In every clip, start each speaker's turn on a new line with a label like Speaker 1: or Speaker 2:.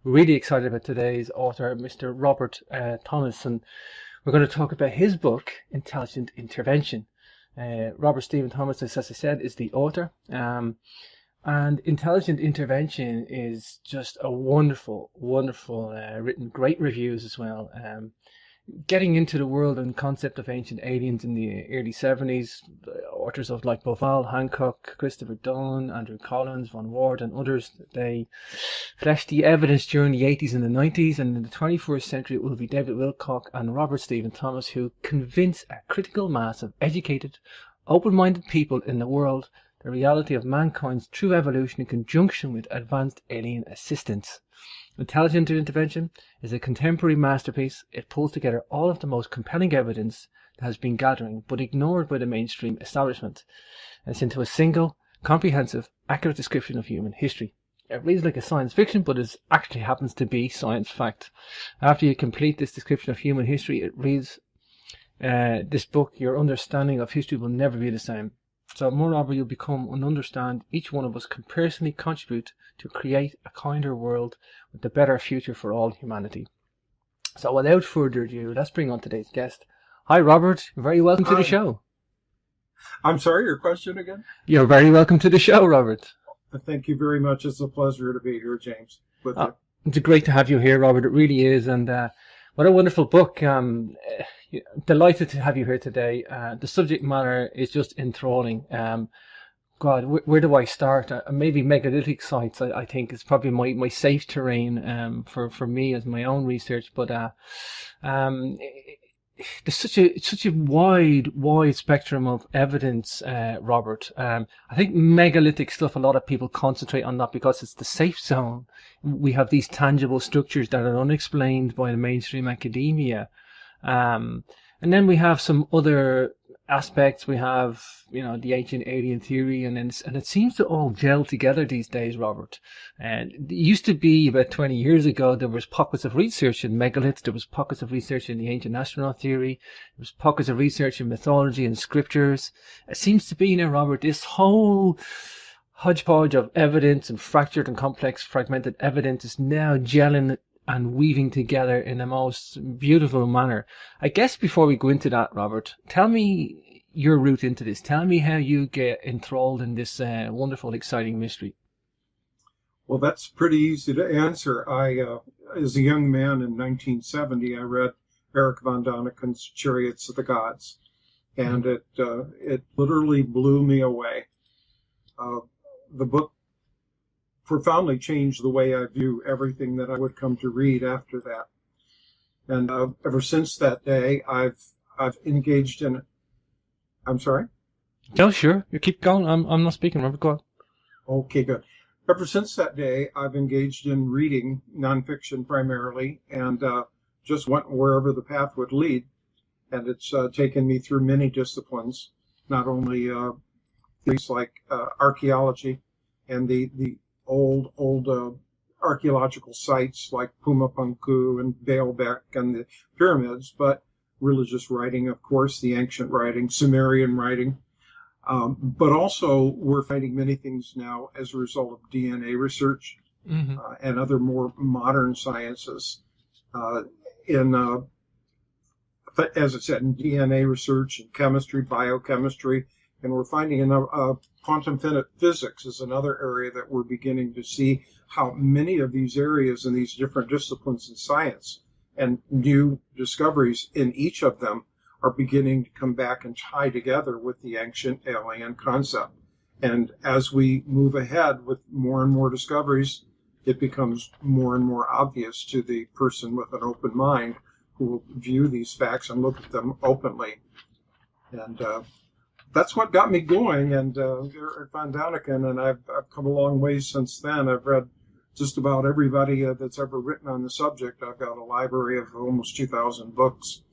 Speaker 1: Really excited about today's author, Mr. Robert Thomas, and we're going to talk about his book, Intelligent Intervention. Robert Stephen Thomas, as I said, is the author. And Intelligent Intervention is just a wonderful written, great reviews as well. Getting into the world and concept of ancient aliens in the early 70s, authors of like Boval, Hancock, Christopher Dunn, Andrew Collins, Von Ward and others, they fleshed the evidence during the 80s and the 90s, and in the 21st century it will be David Wilcock and Robert Stephen Thomas who convince a critical mass of educated, open-minded people in the world the reality of mankind's true evolution in conjunction with advanced alien assistance. Intelligent Intervention is a contemporary masterpiece. It pulls together all of the most compelling evidence that has been gathering but ignored by the mainstream establishment. It's into a single, comprehensive, accurate description of human history. It reads like a science fiction, but it actually happens to be science fact. After you complete this description of human history, it reads this book, your understanding of history will never be the same. So moreover, you'll become and understand each one of us can personally contribute to create a kinder world with a better future for all humanity. So without further ado, let's bring on today's guest. Hi Robert, you're very welcome to the show.
Speaker 2: I'm sorry, your question again?
Speaker 1: You're very welcome to the show, Robert.
Speaker 2: Thank you very much. It's a pleasure to be here, James, with you.
Speaker 1: It's great to have you here, Robert. It really is. And what a wonderful book. Delighted to have you here today. The subject matter is just enthralling. God, where do I start? Maybe megalithic sites, I think, is probably my safe terrain for me as my own research. But there's such a wide spectrum of evidence, Robert. I think megalithic stuff, a lot of people concentrate on that because it's the safe zone. We have these tangible structures that are unexplained by the mainstream academia. And then we have some other aspects. We have, the ancient alien theory, and it seems to all gel together these days, Robert. And it used to be about 20 years ago, there was pockets of research in megaliths, there was pockets of research in the ancient astronaut theory, there was pockets of research in mythology and scriptures. It seems to be now, Robert, this whole hodgepodge of evidence and fractured and complex fragmented evidence is now gelling and weaving together in the most beautiful manner. I guess before we go into that, Robert, tell me your route into this. Tell me how you get enthralled in this wonderful, exciting mystery.
Speaker 2: Well, that's pretty easy to answer. As a young man in 1970, I read Erich von Daniken's Chariots of the Gods, and it literally blew me away. The book profoundly changed the way I view everything that I would come to read after that. And ever since that day, I've engaged in. I'm sorry?
Speaker 1: No, sure. You keep going. I'm not speaking, Robert. Go on.
Speaker 2: Okay, good. Ever since that day, I've engaged in reading nonfiction primarily, and just went wherever the path would lead. And it's taken me through many disciplines, not only things like archaeology and the old archaeological sites like Pumapunku and Baalbek and the pyramids, but religious writing, of course, the ancient writing, Sumerian writing. But also we're finding many things now as a result of DNA research and other more modern sciences. As I said, in DNA research and chemistry, biochemistry, and we're finding quantum physics is another area that we're beginning to see how many of these areas in these different disciplines in science and new discoveries in each of them are beginning to come back and tie together with the ancient alien concept. And as we move ahead with more and more discoveries, it becomes more and more obvious to the person with an open mind who will view these facts and look at them openly. And that's what got me going, and Erich von Daniken, and I've come a long way since then. I've read just about everybody that's ever written on the subject. I've got a library of almost 2,000 books,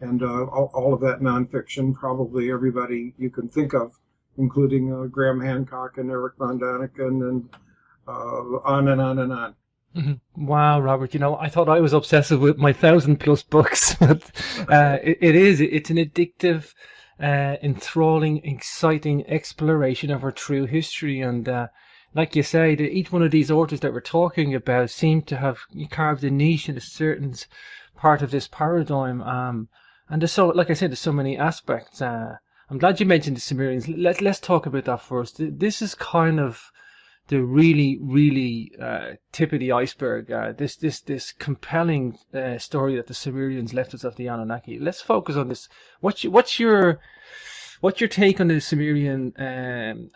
Speaker 2: and all of that nonfiction, probably everybody you can think of, including Graham Hancock and Erich von Daniken, and on and on and on.
Speaker 1: Wow, Robert, I thought I was obsessive with my 1,000+ books, but it's an addictive, enthralling, exciting exploration of our true history, and like you say, each one of these authors that we're talking about seem to have carved a niche in a certain part of this paradigm. And there's so, like I said, there's so many aspects. I'm glad you mentioned the Sumerians. Let's talk about that first. This is kind of the really tip of the iceberg. This compelling story that the Sumerians left us of the Anunnaki. Let's focus on this. What's your take on the Sumerian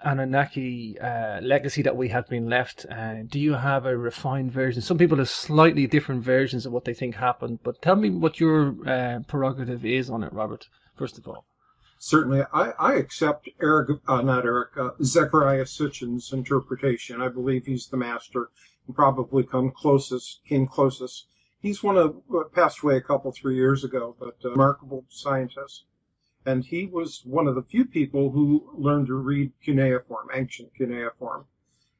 Speaker 1: Anunnaki legacy that we have been left? Do you have a refined version? Some people have slightly different versions of what they think happened, but tell me what your prerogative is on it, Robert, first of all.
Speaker 2: Certainly, I accept Zechariah Sitchin's interpretation. I believe he's the master and probably came closest. He's one of, passed away a couple, 3 years ago, but a remarkable scientist. And he was one of the few people who learned to read cuneiform, ancient cuneiform.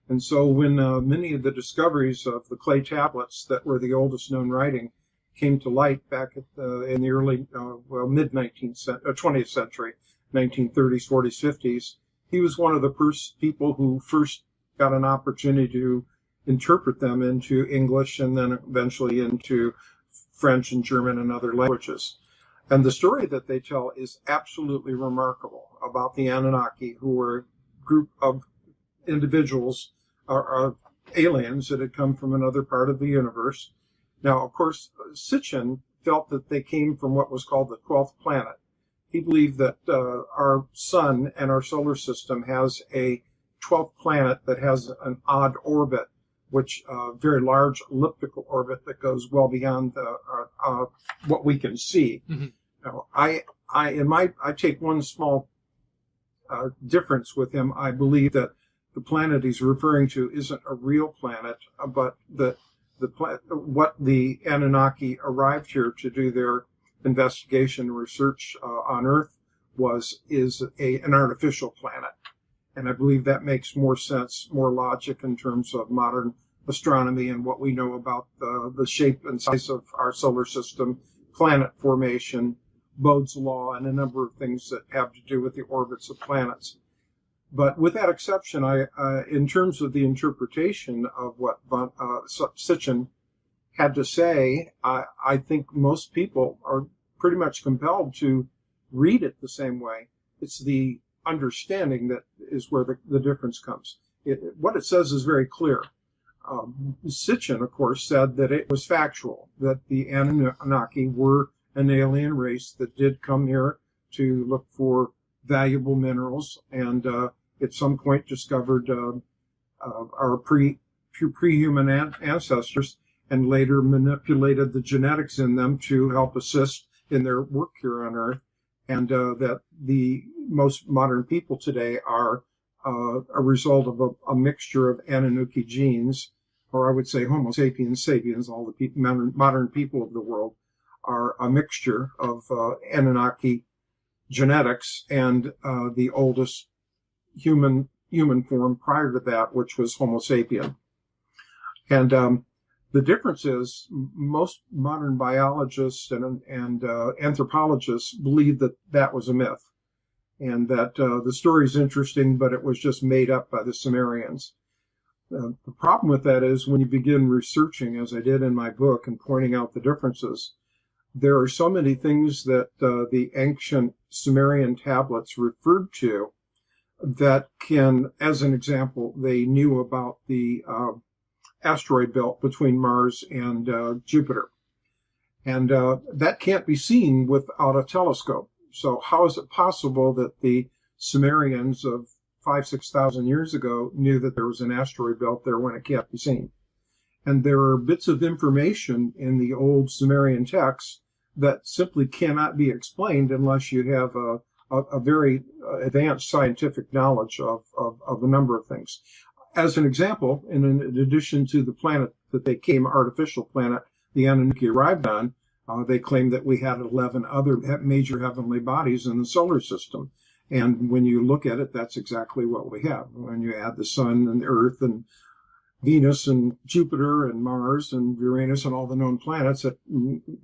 Speaker 2: And so when many of the discoveries of the clay tablets that were the oldest known writing came to light back in the early, mid-20th century, 1930s, 40s, 50s, he was one of the first people who first got an opportunity to interpret them into English and then eventually into French and German and other languages. And the story that they tell is absolutely remarkable about the Anunnaki, who were a group of individuals, or aliens that had come from another part of the universe. Now, of course, Sitchin felt that they came from what was called the 12th planet. He believed that our sun and our solar system has a 12th planet that has an odd orbit, which very large elliptical orbit that goes well beyond what we can see. Mm-hmm. Now, I take one small difference with him. I believe that the planet he's referring to isn't a real planet, but that what the Anunnaki arrived here to do their investigation and research on Earth is an artificial planet. And I believe that makes more sense, more logic in terms of modern astronomy and what we know about the shape and size of our solar system, planet formation, Bode's law, and a number of things that have to do with the orbits of planets. But with that exception, in terms of the interpretation of what Sitchin had to say, I think most people are pretty much compelled to read it the same way. It's the understanding that is where the difference comes. What it says is very clear. Sitchin, of course, said that it was factual, that the Anunnaki were an alien race that did come here to look for valuable minerals and at some point discovered our pre-human ancestors and later manipulated the genetics in them to help assist in their work here on Earth, and that the most modern people today are a result of a mixture of Anunnaki genes, or I would say Homo sapiens sapiens, all the modern people of the world are a mixture of Anunnaki genetics and the oldest human form prior to that, which was Homo sapien. And the difference is most modern biologists and anthropologists believe that that was a myth, and that the story is interesting, but it was just made up by the Sumerians. The problem with that is when you begin researching, as I did in my book, and pointing out the differences, there are so many things that the ancient Sumerian tablets referred to that can, as an example, they knew about the asteroid belt between Mars and Jupiter. And that can't be seen without a telescope. So how is it possible that the Sumerians of 5,000-6,000 years ago knew that there was an asteroid belt there when it can't be seen? And there are bits of information in the old Sumerian texts that simply cannot be explained unless you have a very advanced scientific knowledge of a number of things. As an example, in addition to the planet that they came, artificial planet, the Anunnaki arrived on, they claimed that we had 11 other major heavenly bodies in the solar system. And when you look at it, that's exactly what we have. When you add the sun and the Earth and Venus and Jupiter and Mars and Uranus and all the known planets, it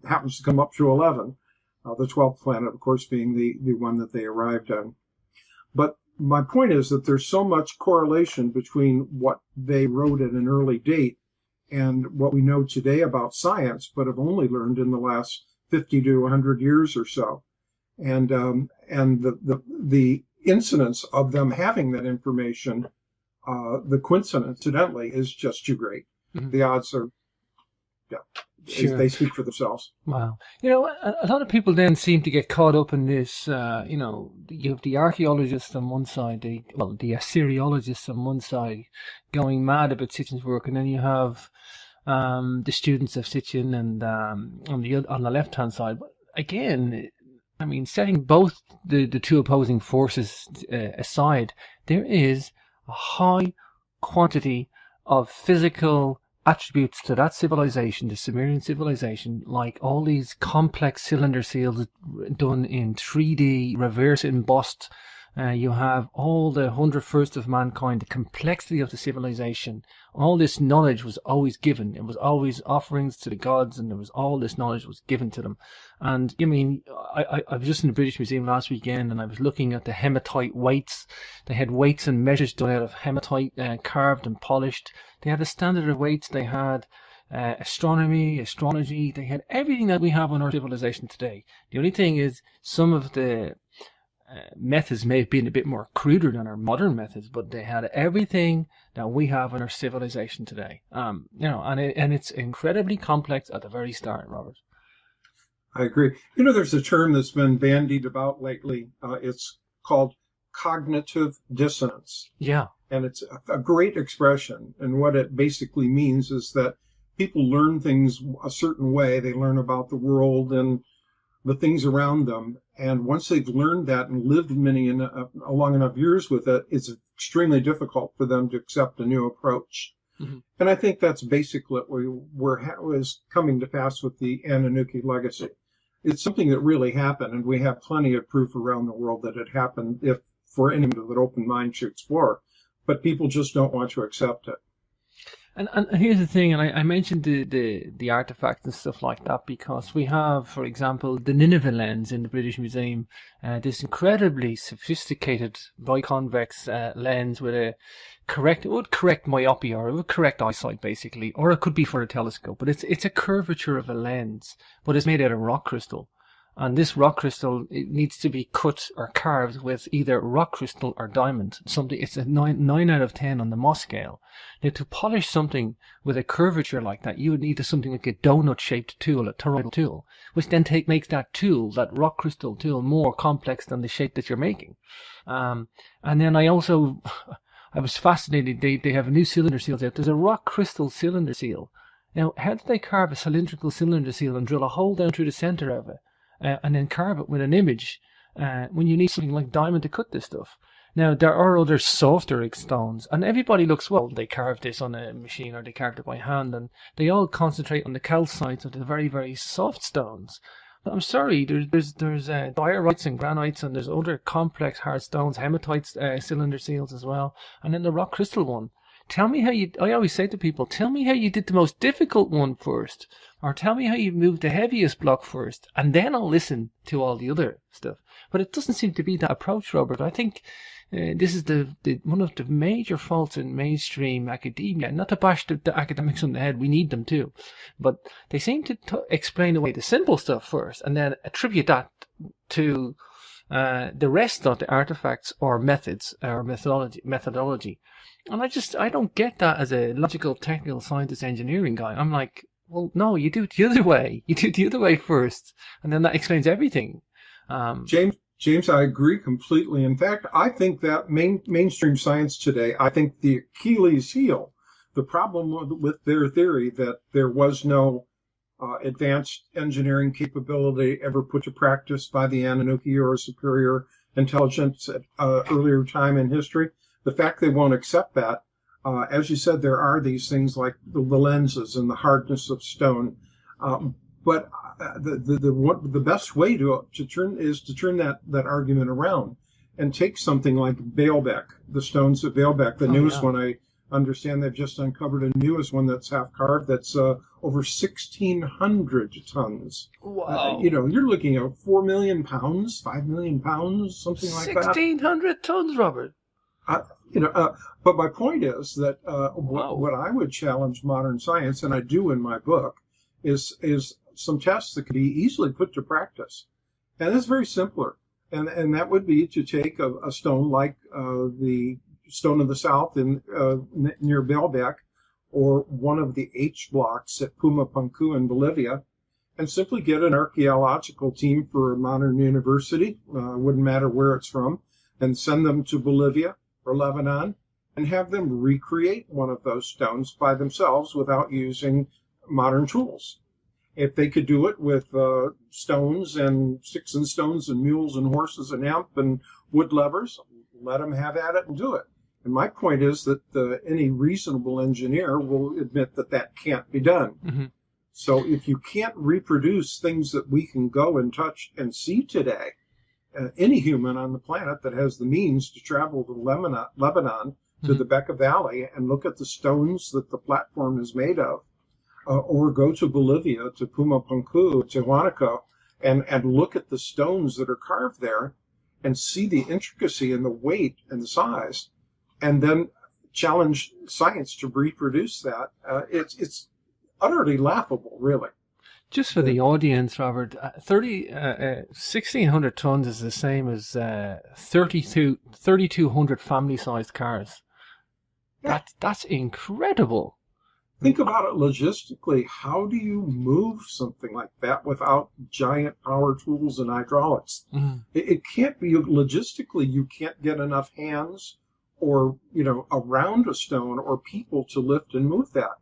Speaker 2: happens to come up to 11. The 12th planet, of course, being the one that they arrived on. But my point is that there's so much correlation between what they wrote at an early date and what we know today about science, but have only learned in the last 50 to 100 years or so. And the incidence of them having that information, the coincidence, incidentally, is just too great. Mm-hmm. The odds are, yeah, sure. They speak for themselves.
Speaker 1: Wow. You know, a lot of people then seem to get caught up in this, you know, you have the archaeologists on one side, the Assyriologists on one side going mad about Sitchin's work, and then you have the students of Sitchin and on the left-hand side. But again, I mean, setting both the two opposing forces aside, there is a high quantity of physical attributes to that civilization, the Sumerian civilization, like all these complex cylinder seals done in 3D, reverse embossed. You have all the 101st of mankind, the complexity of the civilization. All this knowledge was always given. It was always offerings to the gods, and there was all this knowledge was given to them. And I mean, I was just in the British Museum last weekend, and I was looking at the hematite weights. They had weights and measures done out of hematite, carved and polished. They had a standard of weights. They had astronomy, astrology. They had everything that we have on our civilization today. The only thing is, some of the methods may have been a bit more cruder than our modern methods, but they had everything that we have in our civilization today. You know, and it's incredibly complex at the very start, Robert.
Speaker 2: I agree. You know, there's a term that's been bandied about lately. It's called cognitive dissonance.
Speaker 1: Yeah.
Speaker 2: And it's a great expression. And what it basically means is that people learn things a certain way. They learn about the world and the things around them. And once they've learned that and lived long enough years with it, it's extremely difficult for them to accept a new approach. Mm-hmm. And I think that's basically what was coming to pass with the Anunnaki Legacy. It's something that really happened, and we have plenty of proof around the world that it happened if for anyone with an open mind to explore. But people just don't want to accept it.
Speaker 1: And here's the thing, and I mentioned the artifacts and stuff like that because we have, for example, the Nineveh lens in the British Museum, this incredibly sophisticated biconvex lens with it would correct myopia, or it would correct eyesight basically, or it could be for a telescope, but it's a curvature of a lens, but it's made out of rock crystal. And this rock crystal, it needs to be cut or carved with either rock crystal or diamond. It's a 9 out of 10 on the Mohs scale. Now, to polish something with a curvature like that, you would need something like a donut-shaped tool, a toroidal tool, which then makes that tool, that rock crystal tool, more complex than the shape that you're making. And then I was fascinated. They have a new cylinder seals out. There's a rock crystal cylinder seal. Now, how did they carve a cylindrical cylinder seal and drill a hole down through the center of it? And then carve it with an image when you need something like diamond to cut this stuff. Now, there are other softer stones, and everybody looks, well, they carved this on a machine or they carved it by hand, and they all concentrate on the calcites of the very, very soft stones. But I'm sorry, there's diorites and granites, and there's other complex hard stones, hematites, cylinder seals as well, and then the rock crystal one. Tell me I always say to people, tell me how you did the most difficult one first, or tell me how you moved the heaviest block first, and then I'll listen to all the other stuff. But it doesn't seem to be that approach, Robert. I think this is one of the major faults in mainstream academia. Not to bash the academics on the head, we need them too. But they seem to explain away the simple stuff first, and then attribute that to the rest of the artifacts or methods or methodology. And I don't get that as a logical, technical, scientist, engineering guy. I'm like, well, no, you do it the other way. You do it the other way first, and then that explains everything.
Speaker 2: James, I agree completely. In fact, I think that mainstream science today, I think the Achilles heel, the problem with their theory that there was no advanced engineering capability ever put to practice by the Anunnaki or superior intelligence at earlier time in history. The fact they won't accept that, as you said, there are these things like the lenses and the hardness of stone, but the best way to turn that argument around and take something like Baalbek, the stones of Baalbek, the newest one understand they've just uncovered a newest one that's half carved that's over 1,600 tons.
Speaker 1: Wow.
Speaker 2: You're looking at 4 million pounds, 5 million pounds, something like that.
Speaker 1: 1,600 tons, Robert.
Speaker 2: But my point is that
Speaker 1: Wow.
Speaker 2: what I would challenge modern science, and I do in my book, is some tests that can be easily put to practice. And it's very simpler. And that would be to take a stone like the Stone of the South near Baalbek, or one of the H blocks at Pumapunku in Bolivia, and simply get an archaeological team for a modern university, wouldn't matter where it's from, and send them to Bolivia or Lebanon and have them recreate one of those stones by themselves without using modern tools. If they could do it with stones and sticks and stones and mules and horses and hemp and wood levers, let them have at it and do it. And my point is that any reasonable engineer will admit that that can't be done.
Speaker 1: Mm-hmm.
Speaker 2: So if you can't reproduce things that we can go and touch and see today, any human on the planet that has the means to travel to Lebanon to the Bekaa Valley and look at the stones that the platform is made of, or go to Bolivia, to Pumapunku, to Huánuco, and look at the stones that are carved there and see the intricacy and the weight and the size, and then challenge science to reproduce that, it's utterly laughable, really.
Speaker 1: Just for the audience, Robert, 1,600 tons is the same as 3,200 family-sized cars.
Speaker 2: Yeah.
Speaker 1: That's incredible.
Speaker 2: Think about it logistically. How do you move something like that without giant power tools and hydraulics?
Speaker 1: Mm.
Speaker 2: It can't be logistically. You can't get enough hands or around a stone or people to lift and move that.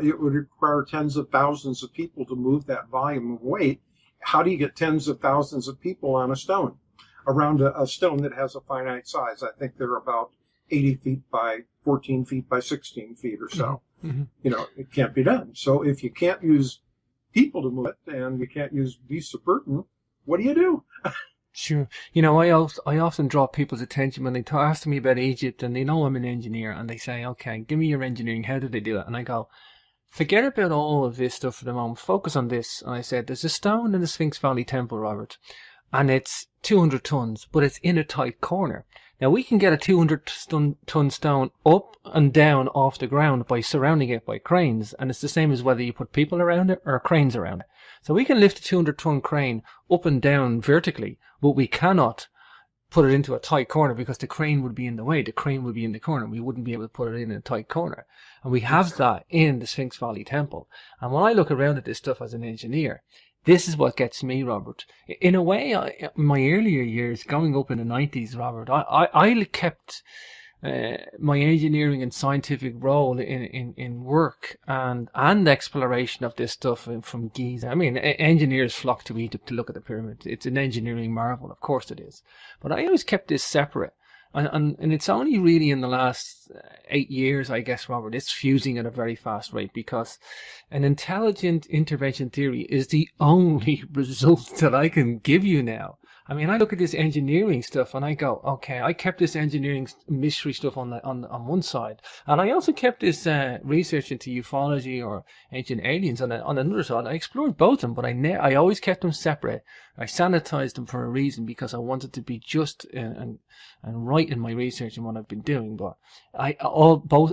Speaker 2: It would require tens of thousands of people to move that volume of weight. How do you get tens of thousands of people on a stone, around a stone that has a finite size? I think they're about 80 feet by 14 feet by 16 feet or so. Mm-hmm. It can't be done. So if you can't use people to move it and you can't use beasts of burden, what do you do?
Speaker 1: Sure. I often draw people's attention when they ask me about Egypt, and they know I'm an engineer, and they say, okay, give me your engineering. How did they do it? And I go, forget about all of this stuff for the moment. Focus on this. And I said, there's a stone in the Sphinx Valley Temple, Robert, and it's 200 tons, but it's in a tight corner. Now, we can get a 200-ton stone up and down off the ground by surrounding it by cranes, and it's the same as whether you put people around it or cranes around it. So we can lift a 200-ton crane up and down vertically, but we cannot put it into a tight corner because the crane would be in the way. The crane would be in the corner. We wouldn't be able to put it in a tight corner. And we have that in the Sphinx Valley Temple. And when I look around at this stuff as an engineer, this is what gets me, Robert. In a way, my earlier years, going up in the 90s, Robert, I kept my engineering and scientific role in work and exploration of this stuff from Giza. I mean, engineers flock to Egypt to look at the pyramids. It's an engineering marvel, of course it is. But I always kept this separate. And it's only really in the last 8 years, I guess, Robert, it's fusing at a very fast rate, because an intelligent intervention theory is the only result that I can give you now. I mean, I look at this engineering stuff and I go, okay, I kept this engineering mystery stuff on one side, and I also kept this research into ufology or ancient aliens on another side. I explored both of them, but I always kept them separate. I sanitized them for a reason, because I wanted to be just and right in my research and what I've been doing. But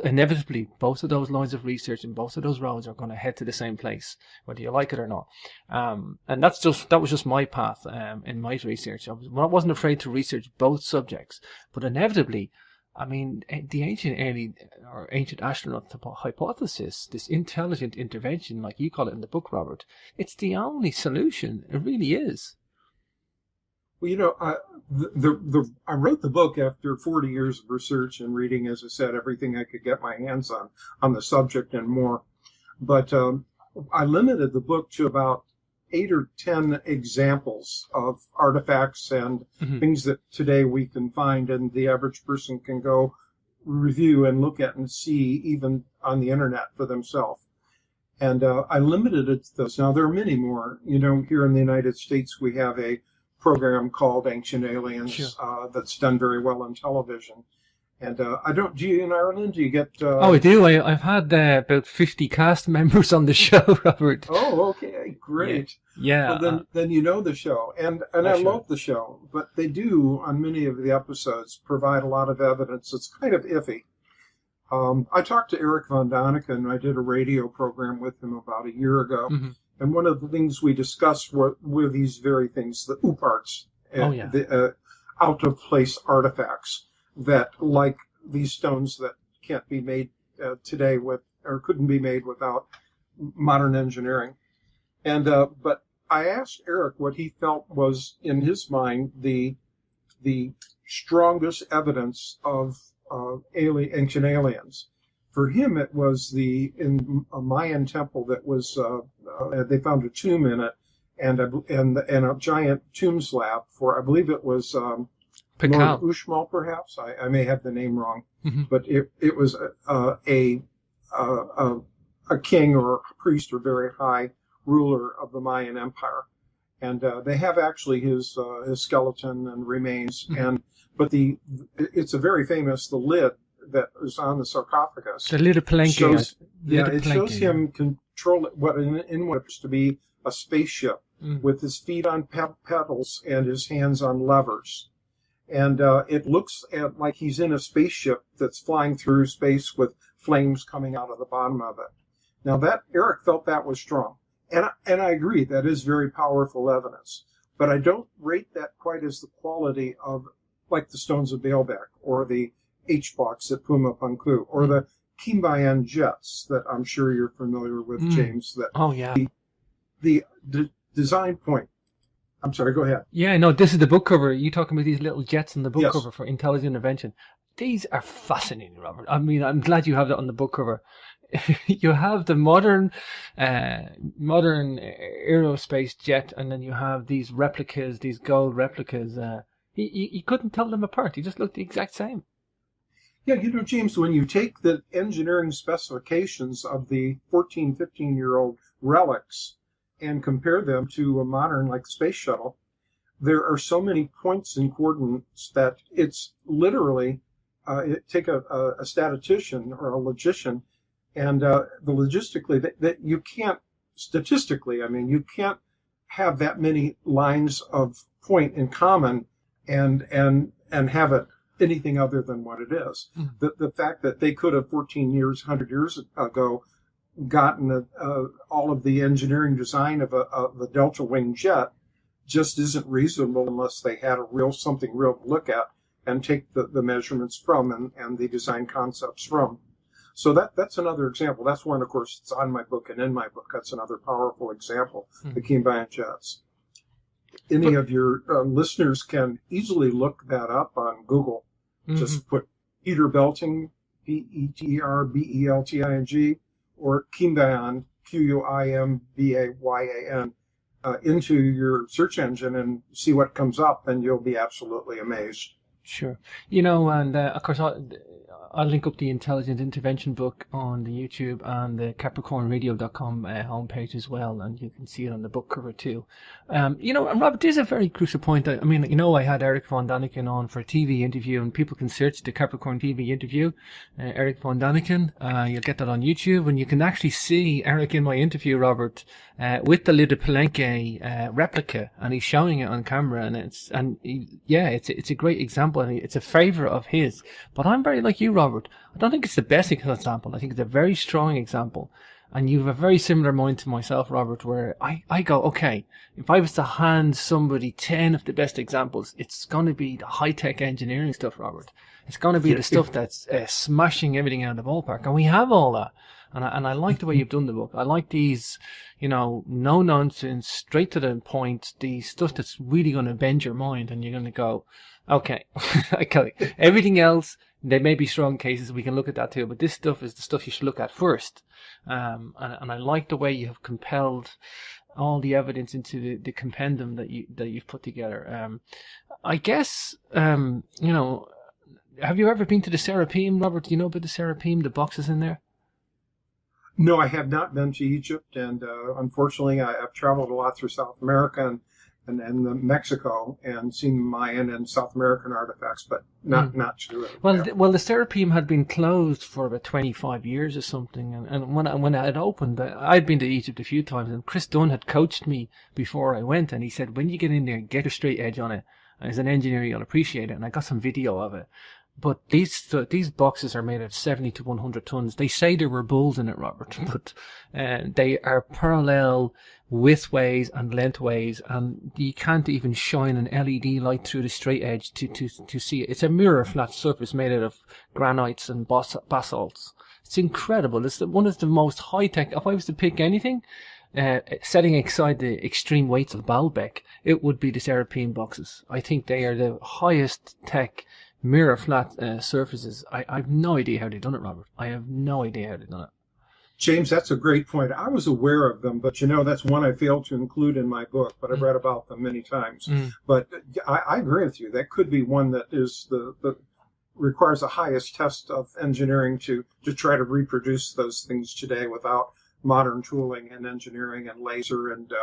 Speaker 1: inevitably, both of those lines of research and both of those roads are going to head to the same place, whether you like it or not. And that was just my path in my research. I wasn't afraid to research both subjects, but inevitably, I mean, the ancient alien or ancient astronaut hypothesis, this intelligent intervention, like you call it in the book, Robert, it's the only solution. It really is.
Speaker 2: Well, I wrote the book after 40 years of research and reading, as I said, everything I could get my hands on the subject and more. But I limited the book to about 8 or 10 examples of artifacts and things that today we can find and the average person can go review and look at and see even on the internet for themselves. And I limited it to this. Now, there are many more. Here in the United States, we have a program called Ancient Aliens. Sure. That's done very well on television. And I don't. Do you in Ireland? Do you get?
Speaker 1: Oh, I do. I've had about 50 cast members on the show, Robert.
Speaker 2: Oh, okay,
Speaker 1: Yeah,
Speaker 2: great.
Speaker 1: yeah.
Speaker 2: Well, then you know the show, and I
Speaker 1: Sure.
Speaker 2: love the show. But they do on many of the episodes provide a lot of evidence. It's kind of iffy. I talked to Eric von Daniken. I did a radio program with him about a year ago,
Speaker 1: Hmm.
Speaker 2: and one of the things we discussed were these very things, the OOPArts,
Speaker 1: Oh, yeah.
Speaker 2: the out of place artifacts that, like these stones that can't be made today with, or couldn't be made without modern engineering. And but I asked Eric what he felt was, in his mind, the strongest evidence of ancient aliens. For him, it was in a Mayan temple that was they found a tomb in it, and a giant tomb slab for, I believe it was Lord
Speaker 1: Pikal.
Speaker 2: Uxmal, perhaps. I may have the name wrong,
Speaker 1: Hmm.
Speaker 2: but it was a king or a priest or very high ruler of the Mayan Empire, and they have actually his skeleton and remains.
Speaker 1: Mhm.
Speaker 2: But it's a very famous, the lid that is on the sarcophagus
Speaker 1: The little Palenque.
Speaker 2: shows,
Speaker 1: Little
Speaker 2: it
Speaker 1: Palenque,
Speaker 2: shows him control what in what appears to be a spaceship
Speaker 1: Mm.
Speaker 2: with his feet on pedals and his hands on levers. And it looks like he's in a spaceship that's flying through space with flames coming out of the bottom of it. Now that Eric felt that was strong, and I agree that is very powerful evidence. But I don't rate that quite as the quality of, like, the stones of Baalbek or the H-box at Puma Punku or the Kimbayan jets that I'm sure you're familiar with, James. That
Speaker 1: Oh, yeah.
Speaker 2: the design point. I'm sorry. Go ahead.
Speaker 1: Yeah, no, this is the book cover. You talking about these little jets on the book
Speaker 2: Yes.
Speaker 1: cover for Intelligent Intervention. These are fascinating, Robert. I mean, I'm glad you have that on the book cover. You have the modern aerospace jet, and then you have these replicas, these gold replicas. You couldn't tell them apart. They just looked the exact same.
Speaker 2: Yeah, James, when you take the engineering specifications of the 14, 15-year-old relics and compare them to a modern, like the space shuttle, there are so many points and coordinates that it's literally, take a statistician or a logician, and logistically, that you can't, statistically, I mean, you can't have that many lines of point in common and have it anything other than what it is.
Speaker 1: Mm.
Speaker 2: The fact that they could have 14 years, 100 years ago gotten all of the engineering design of the Delta Wing jet just isn't reasonable unless they had something real to look at and take the measurements from and the design concepts from. So that's another example. That's one, of course, it's on my book and in my book. That's another powerful example, the Kimbayan jets. Any of your listeners can easily look that up on Google.
Speaker 1: Mm-hmm.
Speaker 2: Just put Peter Belting, Peterbelting, or Kimbayan, Quimbayan, into your search engine and see what comes up, and you'll be absolutely amazed.
Speaker 1: Sure. And of course, I'll link up the Intelligent Intervention book on the YouTube and the CapricornRadio.com homepage as well, and you can see it on the book cover too. And Robert, this is a very crucial point. I mean, I had Eric von Daniken on for a TV interview, and people can search the Capricorn TV interview, Eric von Daniken. You'll get that on YouTube, and you can actually see Eric in my interview, Robert, with the little Palenque replica, and he's showing it on camera, and it's a great example, and it's a favorite of his. But I'm very like you, Robert. I don't think it's the best example. I think it's a very strong example. And you have a very similar mind to myself, Robert, where I go, okay, if I was to hand somebody 10 of the best examples, it's going to be the high-tech engineering stuff, Robert. It's going to be the stuff that's smashing everything out of the ballpark. And we have all that. And I like the way you've done the book. I like these, no nonsense, straight to the point, the stuff that's really going to bend your mind, and you're going to go, okay, okay. Everything else, there may be strong cases, we can look at that too, but this stuff is the stuff you should look at first. And I like the way you have compelled all the evidence into the compendium that you've put together. I guess, have you ever been to the Serapeum, Robert? Do you know about the Serapeum, the boxes in there?
Speaker 2: No, I have not been to Egypt, and unfortunately, I've traveled a lot through South America, and the Mexico and seen Mayan and South American artifacts, but not Chile.
Speaker 1: Well, well, the Serapeum had been closed for about 25 years or something, and when it opened, I'd been to Egypt a few times, and Chris Dunn had coached me before I went, and he said, when you get in there, get a straight edge on it. As an engineer, you'll appreciate it, and I got some video of it. But these boxes are made of 70 to 100 tons. They say there were bulls in it, Robert, but they are parallel widthways and lengthways, and you can't even shine an LED light through the straight edge to see it. It's a mirror flat surface made out of granites and basalts. It's incredible. It's one of the most high-tech. If I was to pick anything, setting aside the extreme weights of Baalbek, it would be the Serapeum boxes. I think they are the highest tech mirror flat surfaces. I've no idea how they've done it, Robert. I have no idea how they've done it.
Speaker 2: James, that's a great point. I was aware of them, but that's one I failed to include in my book, but I've read about them many times. But I agree with you. That could be one that is the requires the highest test of engineering to try to reproduce those things today without modern tooling and engineering and laser and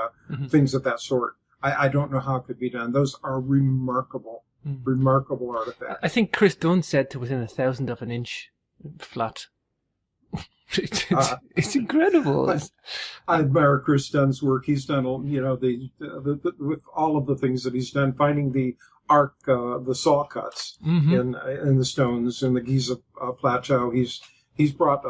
Speaker 2: things of that sort. I don't know how it could be done. Those are remarkable artifacts.
Speaker 1: I think Chris Dunn said to within 1,000th of an inch flat. It's incredible.
Speaker 2: I admire Chris Dunn's work. He's done, with all of the things that he's done, finding the arc, the saw cuts in the stones in the Giza plateau. He's brought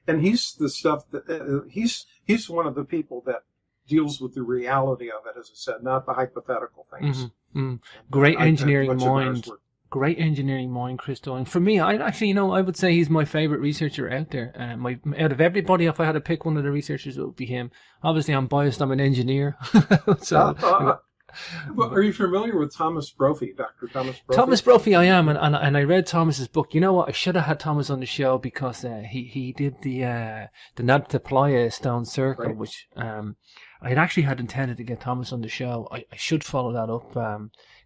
Speaker 2: and he's the stuff that he's one of the people that deals with the reality of it, as I said, not the hypothetical things.
Speaker 1: Great engineering mind. Great engineering mind, Chris Dunn. For me, I would say he's my favorite researcher out there. Out of everybody, if I had to pick one of the researchers, it would be him. Obviously, I'm biased. I'm an engineer.
Speaker 2: Well, are you familiar with Thomas Brophy, Dr. Thomas Brophy?
Speaker 1: Thomas Brophy, I am, and I read Thomas's book. You know what? I should have had Thomas on the show because he did the Nabta Playa stone circle, right, which I actually had intended to get Thomas on the show. I should follow that up.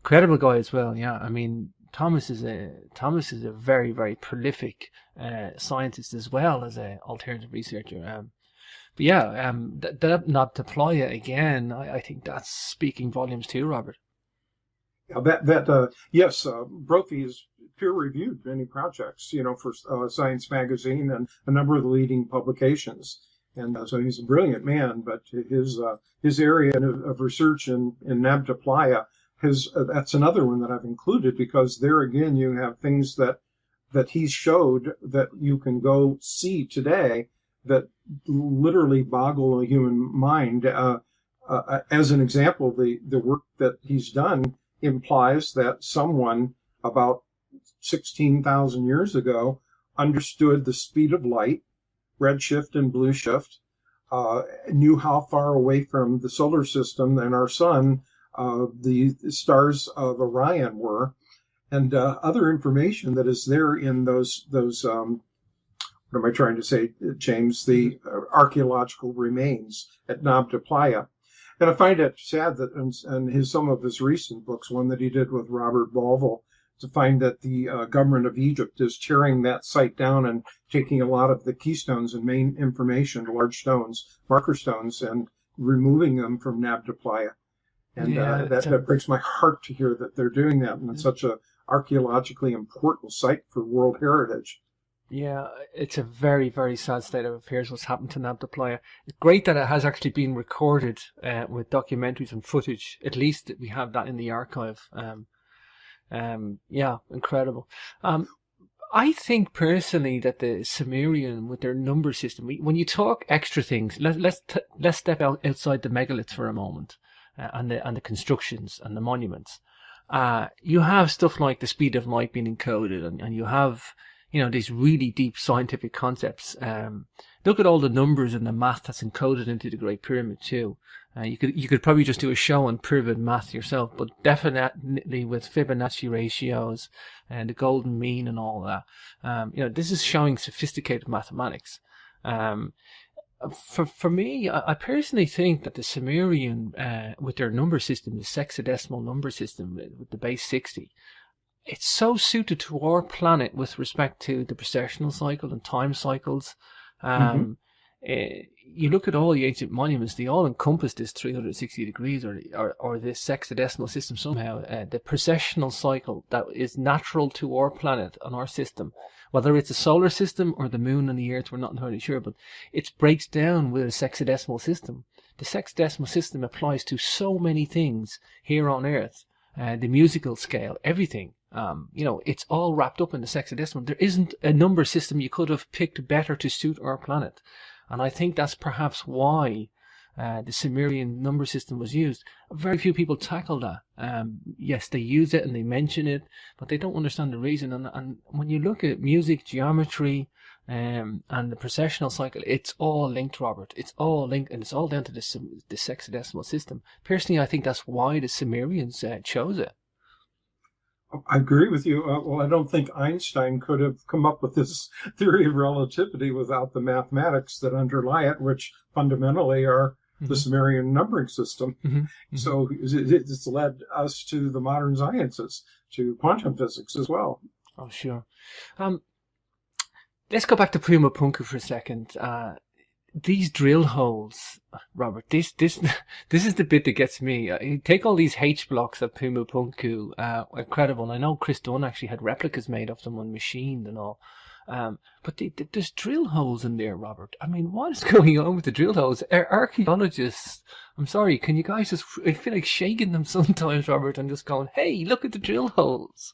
Speaker 1: Incredible guy as well. Yeah, I mean, Thomas is a very, very prolific scientist as well as an alternative researcher. But yeah, that Nabta Playa again, I think that's speaking volumes too, Robert.
Speaker 2: Yeah, yes, Brophy is peer-reviewed many projects, for Science Magazine and a number of the leading publications. And so he's a brilliant man, but his area of research in Nabta Playa that's another one that I've included because there again you have things that he showed that you can go see today that literally boggle a human mind. As an example, the work that he's done implies that someone about 16,000 years ago understood the speed of light, redshift and blue shift, knew how far away from the solar system and our sun the stars of Orion were, and other information that is there in those what am I trying to say, James? The archaeological remains at Nabta Playa. And I find it sad that in some of his recent books, one that he did with Robert Balville, to find that the government of Egypt is tearing that site down and taking a lot of the keystones and main information, large stones, marker stones, and removing them from Nabta Playa. And that breaks my heart to hear that they're doing that, and it's such a archaeologically important site for World Heritage.
Speaker 1: Yeah, it's a very, very sad state of affairs what's happened to Nabta Playa. It's great that it has actually been recorded with documentaries and footage. At least we have that in the archive. Yeah, incredible. I think personally that the Sumerian, with their number system, when you talk extra things, let's step outside the megaliths for a moment, and the constructions and the monuments. You have stuff like the speed of light being encoded, and you have these really deep scientific concepts. Look at all the numbers and the math that's encoded into the Great Pyramid too. You could probably just do a show on pyramid math yourself, but definitely with Fibonacci ratios and the golden mean and all that. This is showing sophisticated mathematics. For me, I personally think that the Sumerian, with their number system, the sexadecimal number system with the base 60, it's so suited to our planet with respect to the precessional cycle and time cycles. you look at all the ancient monuments, they all encompass this 360 degrees or this hexadecimal system somehow. The precessional cycle that is natural to our planet and our system, whether it's a solar system or the moon and the earth, we're not entirely sure, but it breaks down with a hexadecimal system. The hexadecimal system applies to so many things here on earth, the musical scale, everything. It's all wrapped up in the hexadecimal. There isn't a number system you could have picked better to suit our planet. And I think that's perhaps why the Sumerian number system was used. Very few people tackle that. Yes, they use it and they mention it, but they don't understand the reason. And when you look at music, geometry, and the precessional cycle, it's all linked, Robert. It's all linked, and it's all down to the hexadecimal system. Personally, I think that's why the Sumerians chose it.
Speaker 2: I agree with you. Well, I don't think Einstein could have come up with this theory of relativity without the mathematics that underlie it, which fundamentally are the Sumerian numbering system. So it's led us to the modern sciences, to quantum physics as well.
Speaker 1: Oh, sure. Let's go back to Puma Punku for a second. These drill holes, Robert, this is the bit that gets me. You take all these H blocks at Puma Punku, incredible. And I know Chris Dunn actually had replicas made of them and machined and all. But there's drill holes in there, Robert. I mean, what is going on with the drill holes? Archaeologists, I'm sorry, can you guys just, I feel like shaking them sometimes, Robert, and just going, hey, look at the drill holes.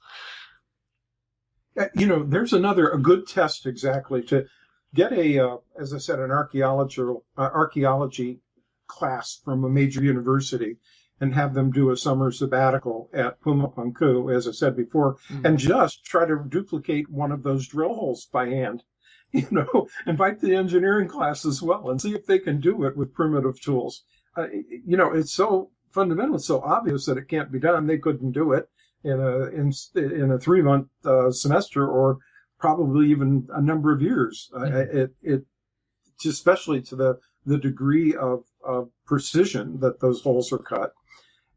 Speaker 2: There's a good test exactly to get as I said, an archaeology class from a major university and have them do a summer sabbatical at Puma Punku, as I said before, and just try to duplicate one of those drill holes by hand. Invite the engineering class as well and see if they can do it with primitive tools. It's so fundamental, it's so obvious that it can't be done. They couldn't do it in a 3-month semester, or probably even a number of years. Especially to the degree of precision that those holes are cut.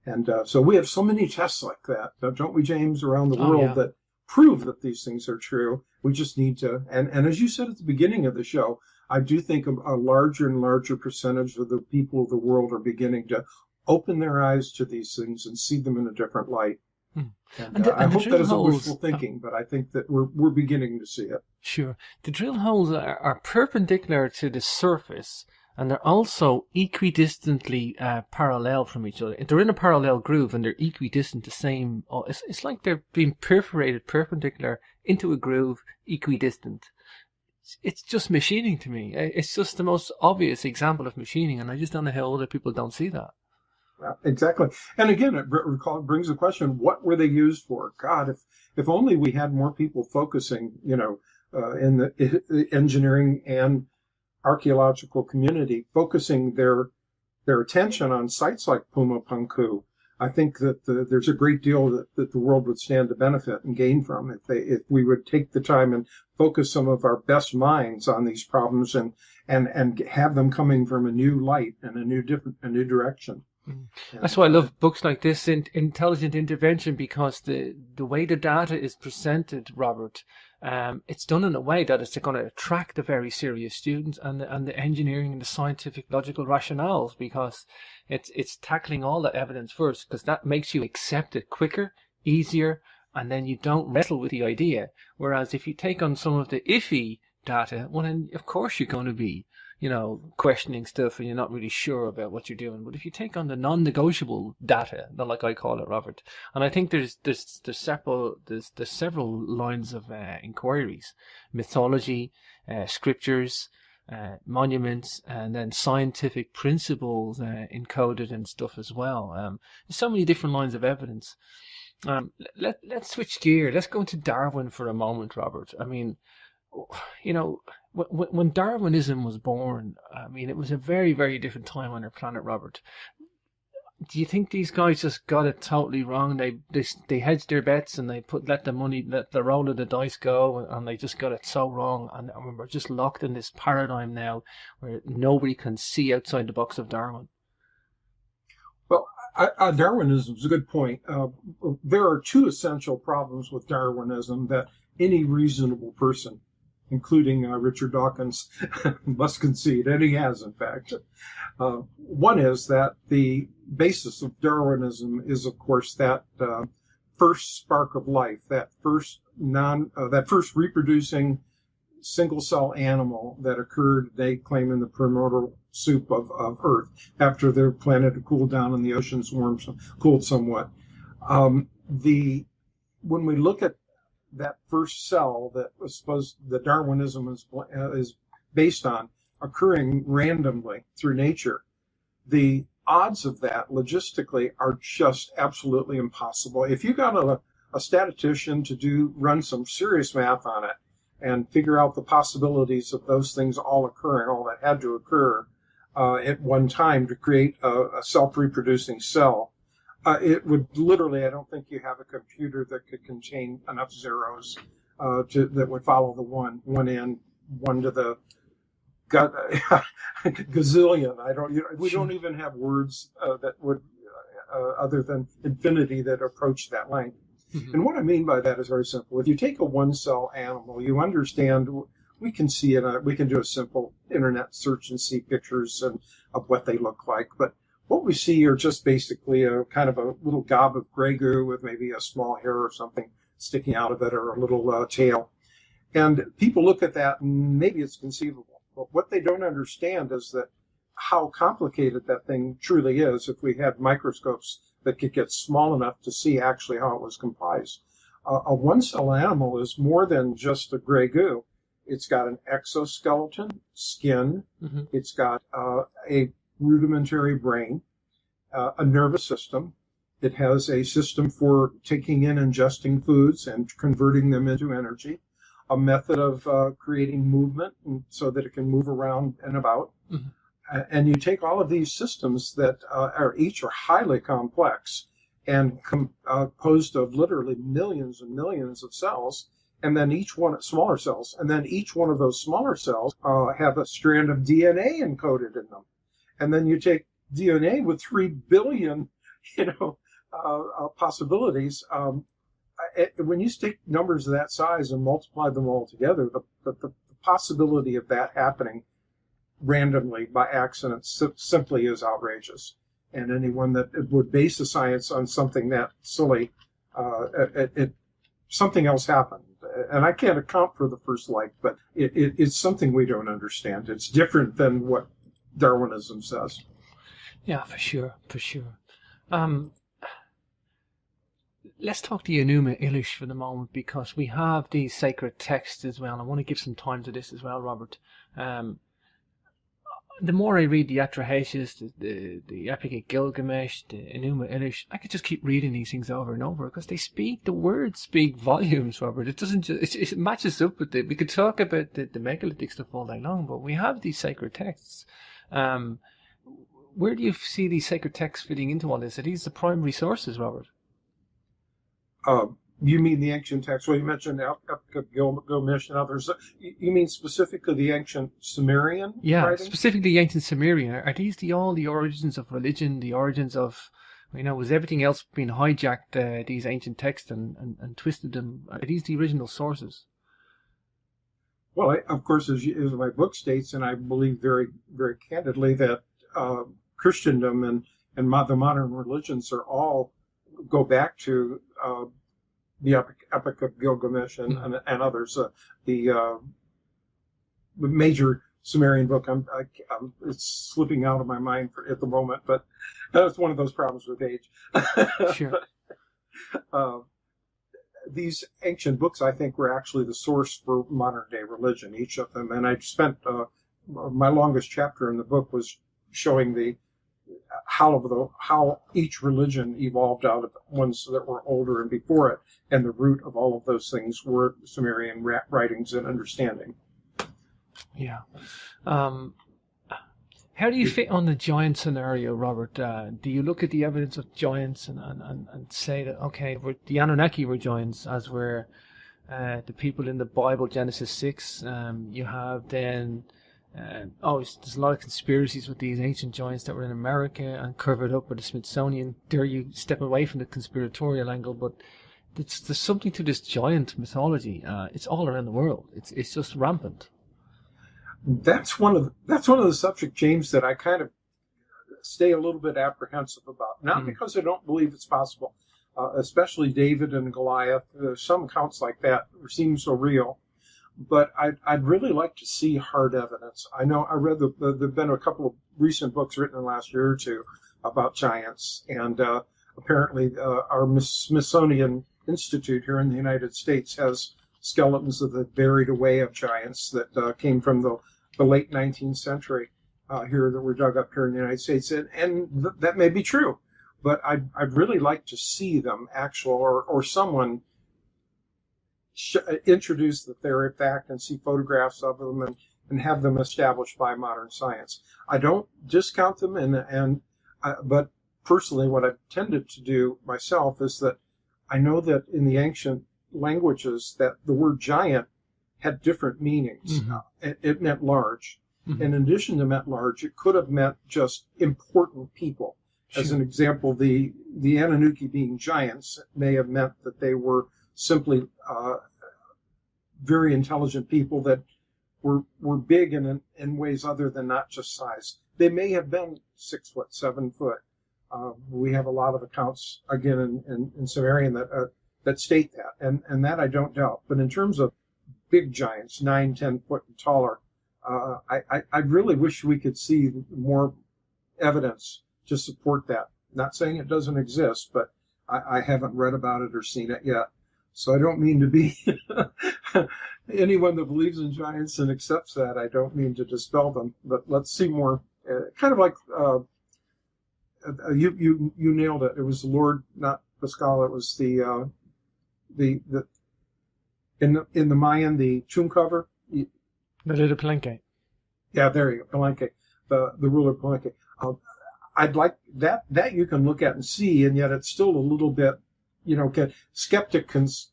Speaker 2: And so we have so many tests like that, don't we, James, around the world that prove that these things are true. We just need to, and as you said at the beginning of the show, I do think a larger and larger percentage of the people of the world are beginning to open their eyes to these things and see them in a different light. And I hope that isn't wishful thinking, but I think that we're beginning to see it.
Speaker 1: Sure. The drill holes are perpendicular to the surface, and they're also equidistantly parallel from each other. They're in a parallel groove, and they're equidistant, the same. It's like they're being perforated perpendicular into a groove, equidistant. It's just machining to me. It's just the most obvious example of machining, and I just don't know how other people don't see that.
Speaker 2: Exactly. And again, it brings the question, what were they used for? God, if only we had more people focusing, in the engineering and archaeological community, focusing their attention on sites like Puma Punku. I think that there's a great deal that the world would stand to benefit and gain from if we would take the time and focus some of our best minds on these problems and have them coming from a new light and a new direction.
Speaker 1: That's why I love books like this, Intelligent Intervention, because the way the data is presented, Robert, it's done in a way that it's going to attract the very serious students and the engineering and the scientific logical rationales, because it's tackling all the evidence first, because that makes you accept it quicker, easier, and then you don't wrestle with the idea. Whereas if you take on some of the iffy data, well, then of course you're going to be questioning stuff and you're not really sure about what you're doing. But if you take on the non-negotiable data, like I call it, Robert, and I think there's several lines of inquiries: mythology, scriptures, monuments, and then scientific principles encoded and stuff as well. There's so many different lines of evidence. Let's switch gear. Let's go into Darwin for a moment, Robert. I mean, when Darwinism was born, I mean, it was a very, very different time on our planet, Robert. Do you think these guys just got it totally wrong? They hedged their bets and they let the roll of the dice go, and they just got it so wrong. And we're just locked in this paradigm now where nobody can see outside the box of Darwin.
Speaker 2: Well, Darwinism is a good point. There are two essential problems with Darwinism that any reasonable person including Richard Dawkins must concede, and he has, in fact. One is that the basis of Darwinism is, of course, that first spark of life, that first reproducing single cell animal that occurred, they claim, in the primordial soup of Earth after their planet had cooled down and the oceans cooled somewhat. When we look at that first cell that was supposed that Darwinism is based on occurring randomly through nature, the odds of that logistically are just absolutely impossible. If you got a statistician to run some serious math on it and figure out the possibilities of those things all occurring, all that had to occur at one time to create a self-reproducing cell, it would literally, I don't think you have a computer that could contain enough zeros that would follow the one in, one to the gazillion. We don't even have words that would, other than infinity, that approach that length. Mm-hmm. And what I mean by that is very simple. If you take a one-cell animal, you understand, we can see it, we can do a simple internet search and see pictures of what they look like. But what we see are just basically a kind of a little gob of gray goo with maybe a small hair or something sticking out of it, or a little tail. And people look at that and maybe it's conceivable. But what they don't understand is that how complicated that thing truly is if we had microscopes that could get small enough to see actually how it was comprised. A one-cell animal is more than just a gray goo. It's got an exoskeleton, skin. Mm-hmm. It's got a rudimentary brain, a nervous system. It has a system for taking in, ingesting foods and converting them into energy, a method of creating movement so that it can move around and about. Mm-hmm. And you take all of these systems that each are highly complex and composed of literally millions and millions of cells, and then each one smaller cells, and then each one of those smaller cells have a strand of DNA encoded in them. And then you take DNA with 3 billion, possibilities. When you stick numbers of that size and multiply them all together, the possibility of that happening randomly by accident simply is outrageous. And anyone that would base the science on something that silly, something else happened. And I can't account for the first life, but it's something we don't understand. It's different than what Darwinism says.
Speaker 1: Yeah, for sure. Let's talk to Enuma Elish for the moment, because we have these sacred texts as well. I want to give some time to this as well, Robert. The more I read the Atrahasis, the Epic of Gilgamesh, the Enuma Elish, I could just keep reading these things over and over, because the words speak volumes, Robert. It doesn't just, it matches up with we could talk about the megalithic stuff all day long, but we have these sacred texts. Where do you see these sacred texts fitting into all this? Are these the primary sources, Robert?
Speaker 2: You mean the ancient texts? Well, you mentioned the Epic of Gilgamesh and others. You mean specifically the ancient Sumerian writings?
Speaker 1: Specifically the ancient Sumerian. Are these all the origins of religion, the origins of, was everything else being hijacked, these ancient texts and twisted them? Are these the original sources?
Speaker 2: Well, of course, as my book states, and I believe very, very candidly, that Christendom and the modern religions are all go back to the Epic of Gilgamesh and others. The major Sumerian book, it's slipping out of my mind at the moment, but that's one of those problems with age.
Speaker 1: Sure.
Speaker 2: These ancient books, I think, were actually the source for modern day religion, each of them. And I spent my longest chapter in the book was showing how each religion evolved out of ones that were older and before it, and the root of all of those things were Sumerian writings and understanding.
Speaker 1: Yeah. How do you fit on the giant scenario, Robert? Do you look at the evidence of giants and say that, okay, the Anunnaki were giants, as were the people in the Bible, Genesis 6. You have then... there's a lot of conspiracies with these ancient giants that were in America and covered up by the Smithsonian. There you step away from the conspiratorial angle, but there's something to this giant mythology. It's all around the world. It's just rampant.
Speaker 2: That's one of the subjects, James, that I kind of stay a little bit apprehensive about. Not because I don't believe it's possible, especially David and Goliath. Some accounts like that seem so real, but I'd really like to see hard evidence. I know I read there've been a couple of recent books written in the last year or two about giants, and apparently our Smithsonian Institute here in the United States has skeletons of the buried away of giants that came from the late 19th century here that were dug up here in the United States, and that may be true, but I'd really like to see them actual, or someone introduce the theory of fact and see photographs of them and have them established by modern science. I don't discount them, but personally what I've tended to do myself is that I know that in the ancient languages that the word giant had different meanings. It meant large. And in addition to meant large, it could have meant just important people. Sure. As an example, the Anunnaki being giants may have meant that they were simply very intelligent people that were big in ways other than not just size. They may have been 6 foot, 7 foot. We have a lot of accounts, again, in Sumerian that state that, and that I don't doubt. But in terms of big giants, 9, 10 foot and taller, I really wish we could see more evidence to support that. Not saying it doesn't exist, but I haven't read about it or seen it yet. So I don't mean to be anyone that believes in giants and accepts that. I don't mean to dispel them, but let's see more. Kind of like you nailed it. It was the Lord, not Pascal. It was the in the Mayan, the tomb cover.
Speaker 1: The little Palenque.
Speaker 2: Yeah, there you go, Palenque, the ruler Palenque. I'd like that you can look at and see, and yet it's still a little bit, skeptics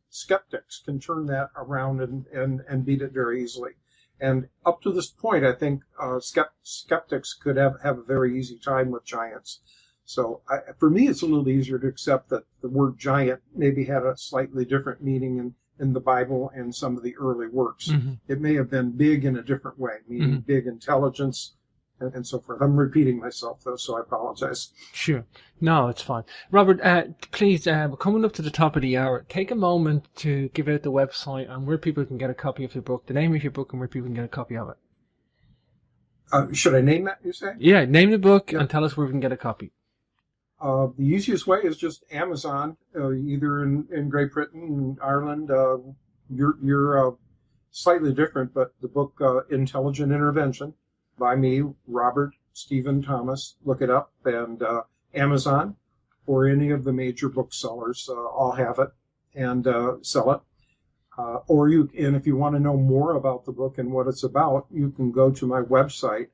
Speaker 2: can turn that around and beat it very easily. And up to this point, I think skeptics could have a very easy time with giants. So for me, it's a little easier to accept that the word giant maybe had a slightly different meaning in the Bible and some of the early works. It may have been big in a different way, meaning big intelligence and so forth. I'm repeating myself, though, so I apologize.
Speaker 1: Sure. No, it's fine. Robert, please, we're coming up to the top of the hour. Take a moment to give out the website and where people can get a copy of your book, the name of your book, and where people can get a copy of it.
Speaker 2: Should I name that, you say?
Speaker 1: Yeah, name the book and tell us where we can get a copy.
Speaker 2: The easiest way is just Amazon, either in Great Britain, Ireland. You're slightly different, but the book Intelligent Intervention by me, Robert Stephen Thomas. Look it up, and Amazon or any of the major booksellers all have it and sell it. And if you want to know more about the book and what it's about, you can go to my website,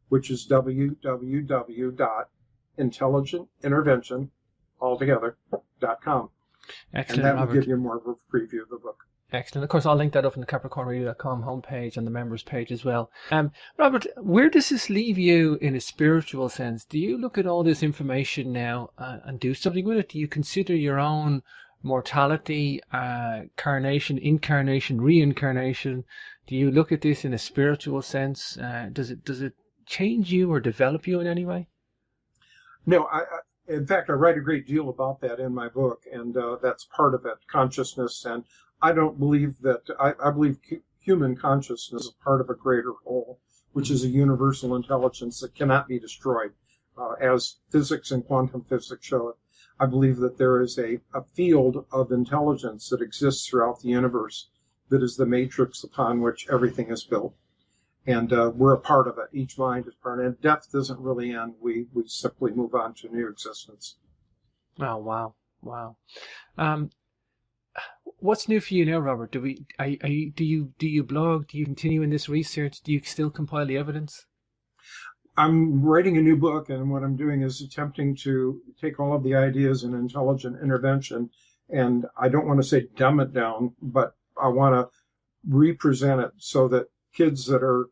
Speaker 2: which is www.intelligentintervention.com.
Speaker 1: Excellent,
Speaker 2: and that
Speaker 1: Robert.
Speaker 2: will give you more of a preview of the book.
Speaker 1: Excellent. Of course, I'll link that up in the CapricornRadio.com homepage and the members page as well. Robert, where does this leave you in a spiritual sense? Do you look at all this information now and do something with it? Do you consider your own mortality, carnation, incarnation, reincarnation? Do you look at this in a spiritual sense? Does it change you or develop you in any way?
Speaker 2: No, in fact, I write a great deal about that in my book, and that's part of it, consciousness. And I don't believe that, I believe human consciousness is part of a greater whole, which is a universal intelligence that cannot be destroyed, as physics and quantum physics show it. I believe that there is a field of intelligence that exists throughout the universe that is the matrix upon which everything is built. And we're a part of it. Each mind is part of it. And death doesn't really end. We simply move on to new existence.
Speaker 1: Oh, wow. What's new for you now, Robert? Do you blog? Do you continue in this research? Do you still compile the evidence?
Speaker 2: I'm writing a new book, and what I'm doing is attempting to take all of the ideas in intelligent intervention, and I don't want to say dumb it down, but I want to represent it so that kids that are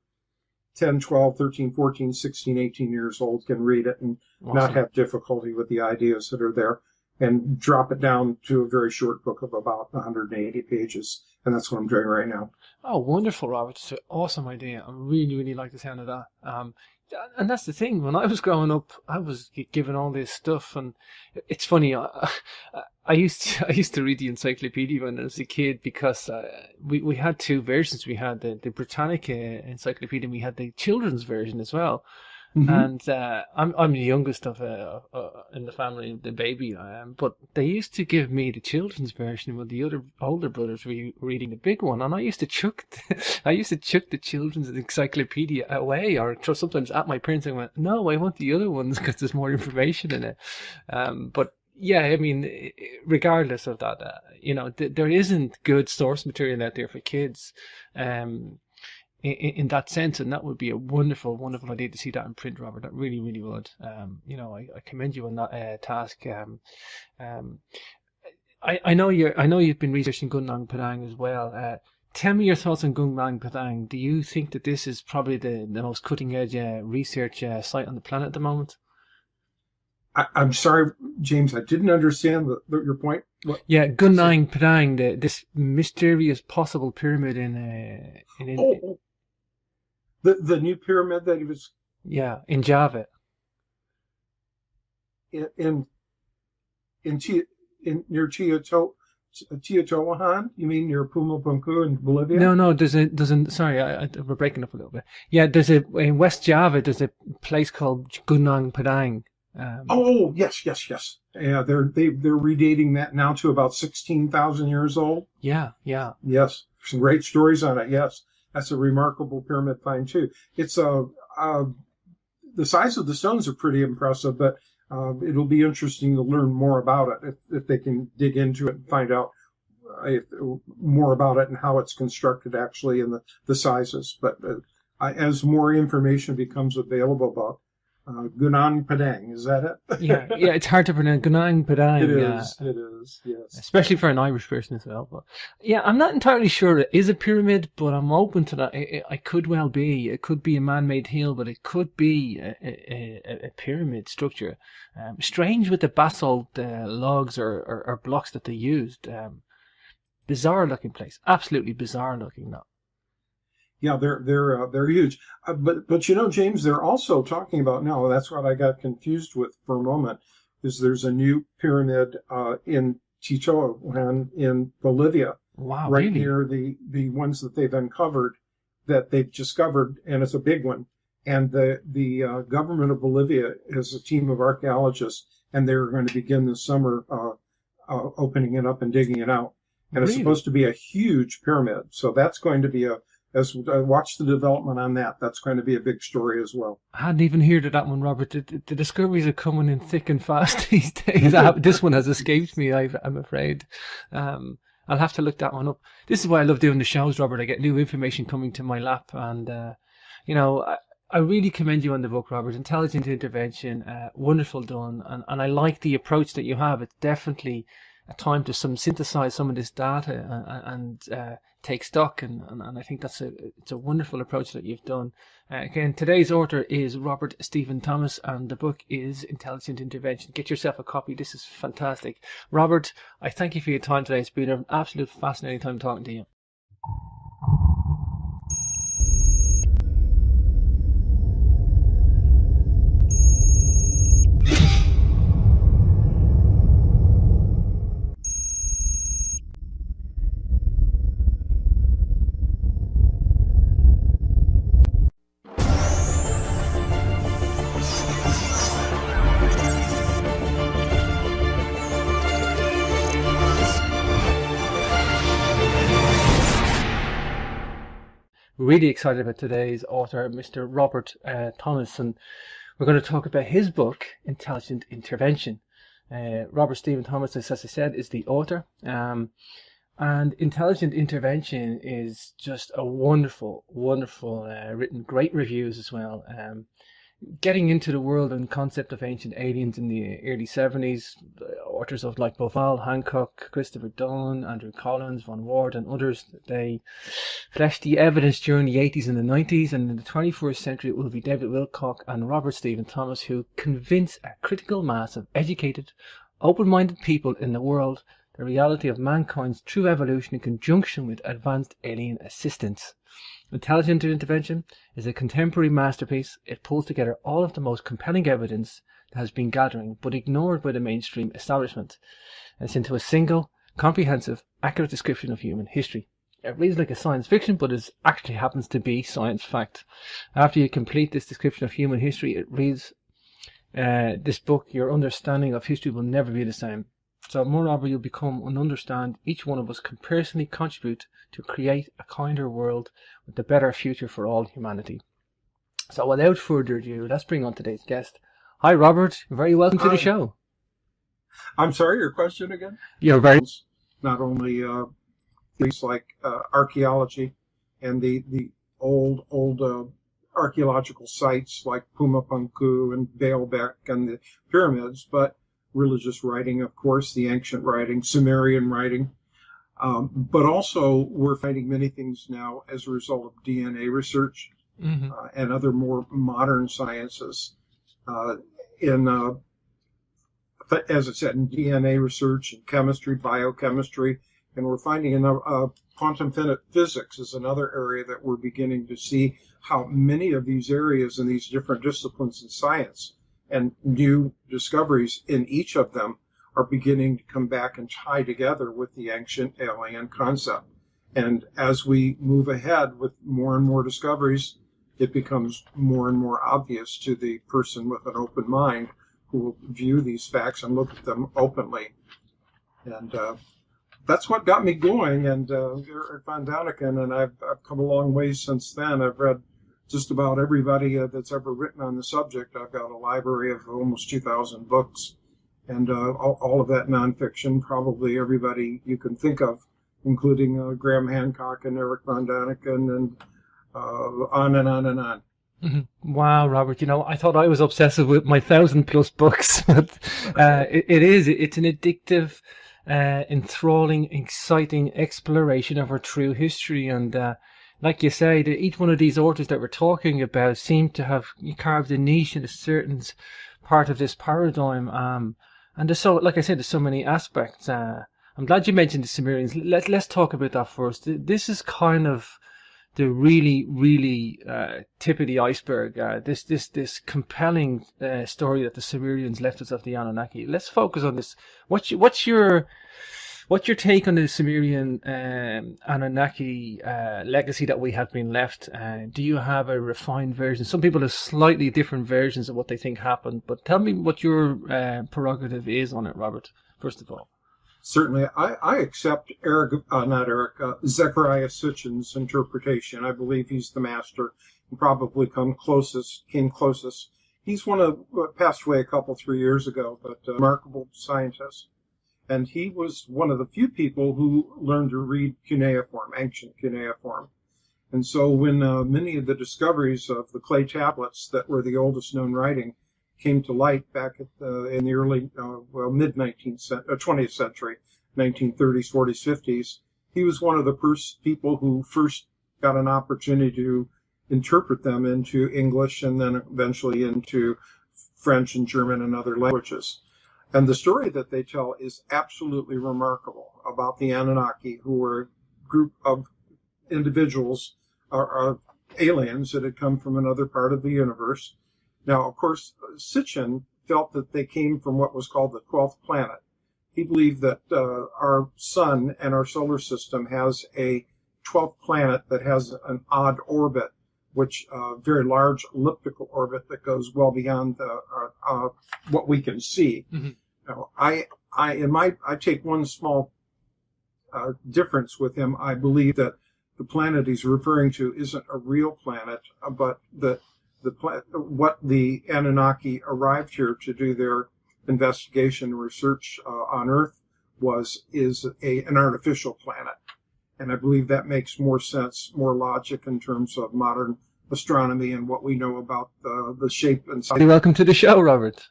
Speaker 2: 10, 12, 13, 14, 16, 18 years old can read it and not have difficulty with the ideas that are there. and drop it down to a very short book of about 180 pages. And that's what I'm doing right now.
Speaker 1: Oh, wonderful, Robert. It's an awesome idea. I really, really like the sound of that. And that's the thing. When I was growing up, I was given all this stuff, and it's funny. I used to read the encyclopedia when I was a kid because we had two versions. We had the Britannica encyclopedia, and we had the children's version as well.
Speaker 2: Mm-hmm.
Speaker 1: And I'm the youngest of in the family, the baby. But they used to give me the children's version, while the other older brothers were reading the big one. And I used to chuck the children's encyclopedia away, or sometimes at my parents. I went, no, I want the other ones because there's more information in it. But yeah, I mean, regardless of that, there isn't good source material out there for kids. In that sense, and that would be a wonderful, wonderful idea to see that in print, Robert. That really, really would. I commend you on that task. I know you've been researching Gunung Padang as well. Tell me your thoughts on Gunung Padang. Do you think that this is probably the most cutting edge research site on the planet at the moment?
Speaker 2: I'm sorry, James, I didn't understand your point. What?
Speaker 1: Yeah, Gunung Padang, this mysterious possible pyramid in
Speaker 2: The new pyramid that he was...
Speaker 1: Yeah, in Java.
Speaker 2: In near Teotihuacan? You mean near Pumapunku in Bolivia?
Speaker 1: No, sorry, we're breaking up a little bit. Yeah, in West Java, there's a place called Gunung Padang.
Speaker 2: Yes. Yeah, they're redating that now to about 16,000 years old.
Speaker 1: Yeah.
Speaker 2: Yes, some great stories on it, yes. That's a remarkable pyramid find too. It's the size of the stones are pretty impressive, but it'll be interesting to learn more about it if they can dig into it and find out more about it and how it's constructed actually and the sizes. But as more information becomes available about Gunung Padang, is that it?
Speaker 1: yeah, it's hard to pronounce. Gunung Padang.
Speaker 2: It is, yes.
Speaker 1: Especially for an Irish person as well. But yeah, I'm not entirely sure it is a pyramid, but I'm open to that. It could well be. It could be a man-made hill, but it could be a pyramid structure. Strange with the basalt logs or blocks that they used. Bizarre looking place. Absolutely bizarre looking now.
Speaker 2: Yeah, they're huge. But James, they're also talking about now. That's what I got confused with for a moment. Is there's a new pyramid in Teotihuacan in Bolivia,
Speaker 1: wow,
Speaker 2: right
Speaker 1: really?
Speaker 2: near the ones that they've uncovered, that they've discovered, and it's a big one. And the government of Bolivia is a team of archaeologists, and they're going to begin this summer opening it up and digging it out. And it's supposed to be a huge pyramid, so that's going to be as I watch the development on that, that's going to be a big story as well.
Speaker 1: I hadn't even heard of that one, Robert. The discoveries are coming in thick and fast these days. This one has escaped me, I'm afraid. I'll have to look that one up. This is why I love doing the shows, Robert. I get new information coming to my lap. And, I really commend you on the book, Robert. Intelligent Intervention, wonderful done. And I like the approach that you have. It's definitely a time to synthesize some of this data and take stock, and I think it's a wonderful approach that you've done. Again, today's author is Robert Stephen Thomas, and the book is Intelligent Intervention. Get yourself a copy. This is fantastic. Robert, I thank you for your time today. It's been an absolute fascinating time talking to you. Really excited about today's author, Mr. Robert Thomas, and we're going to talk about his book, Intelligent Intervention. Robert Stephen Thomas, as I said, is the author, and Intelligent Intervention is just a wonderful, wonderful written, great reviews as well. Getting into the world and concept of ancient aliens in the early 70s, authors of like Boval, Hancock, Christopher Dunn, Andrew Collins, Von Ward and others, they fleshed the evidence during the 80s and the 90s, and in the 21st century it will be David Wilcock and Robert Stephen Thomas who convince a critical mass of educated, open-minded people in the world, the reality of mankind's true evolution in conjunction with advanced alien assistance. Intelligent Intervention is a contemporary masterpiece. It pulls together all of the most compelling evidence that has been gathering but ignored by the mainstream establishment. It's into a single, comprehensive, accurate description of human history. It reads like a science fiction, but it actually happens to be science fact. After you complete this description of human history, it reads this book, your understanding of history will never be the same. So moreover, you'll become and understand each one of us can personally contribute to create a kinder world with a better future for all humanity. So without further ado, let's bring on today's guest. Hi, Robert. Very welcome to the show.
Speaker 2: I'm sorry, your question again?
Speaker 1: You're very...
Speaker 2: Not only things like archaeology and the old archaeological sites like Pumapunku and Baalbek and the pyramids, but religious writing, of course, the ancient writing, Sumerian writing. But also we're finding many things now as a result of DNA research and other more modern sciences. As I said, in DNA research and chemistry, biochemistry, and we're finding quantum physics is another area that we're beginning to see how many of these areas in these different disciplines in science and new discoveries in each of them are beginning to come back and tie together with the ancient alien concept. And as we move ahead with more and more discoveries, it becomes more and more obvious to the person with an open mind who will view these facts and look at them openly. And that's what got me going. And Eric von Daniken, and I've come a long way since then. I've read just about everybody that's ever written on the subject. I've got a library of almost 2,000 books, and all of that nonfiction, probably everybody you can think of, including Graham Hancock and Eric von Daniken, and on and on and on.
Speaker 1: Wow, Robert, I thought I was obsessive with my 1,000+ books, but it's an addictive, enthralling, exciting exploration of our true history. And like you say, each one of these authors that we're talking about seem to have carved a niche in a certain part of this paradigm. And there's like I said, there's so many aspects. I'm glad you mentioned the Sumerians. Let's talk about that first. This is kind of the really tip of the iceberg. This compelling story that the Sumerians left us of the Anunnaki. Let's focus on this. What's your take on the Sumerian Anunnaki legacy that we have been left? Do you have a refined version? Some people have slightly different versions of what they think happened, but tell me what your prerogative is on it, Robert, first of all.
Speaker 2: Certainly, I accept Zechariah Sitchin's interpretation. I believe he's the master and probably came closest. He's passed away a 3 years ago, but a remarkable scientist. And he was one of the few people who learned to read cuneiform, ancient cuneiform. And so when many of the discoveries of the clay tablets that were the oldest known writing came to light back in the early, mid-20th century, 1930s, 40s, 50s, he was one of the first people who first got an opportunity to interpret them into English and then eventually into French and German and other languages. And the story that they tell is absolutely remarkable about the Anunnaki, who were a group of individuals, or aliens that had come from another part of the universe. Now, of course, Sitchin felt that they came from what was called the 12th planet. He believed that our sun and our solar system has a 12th planet that has an odd orbit, which very large elliptical orbit that goes well beyond what we can see. Now, I take one small difference with him. I believe that the planet he's referring to isn't a real planet, but that what the Anunnaki arrived here to do their investigation and research on Earth is an artificial planet. And I believe that makes more sense, more logic in terms of modern astronomy and what we know about the shape and size.
Speaker 1: Welcome to the show, Robert.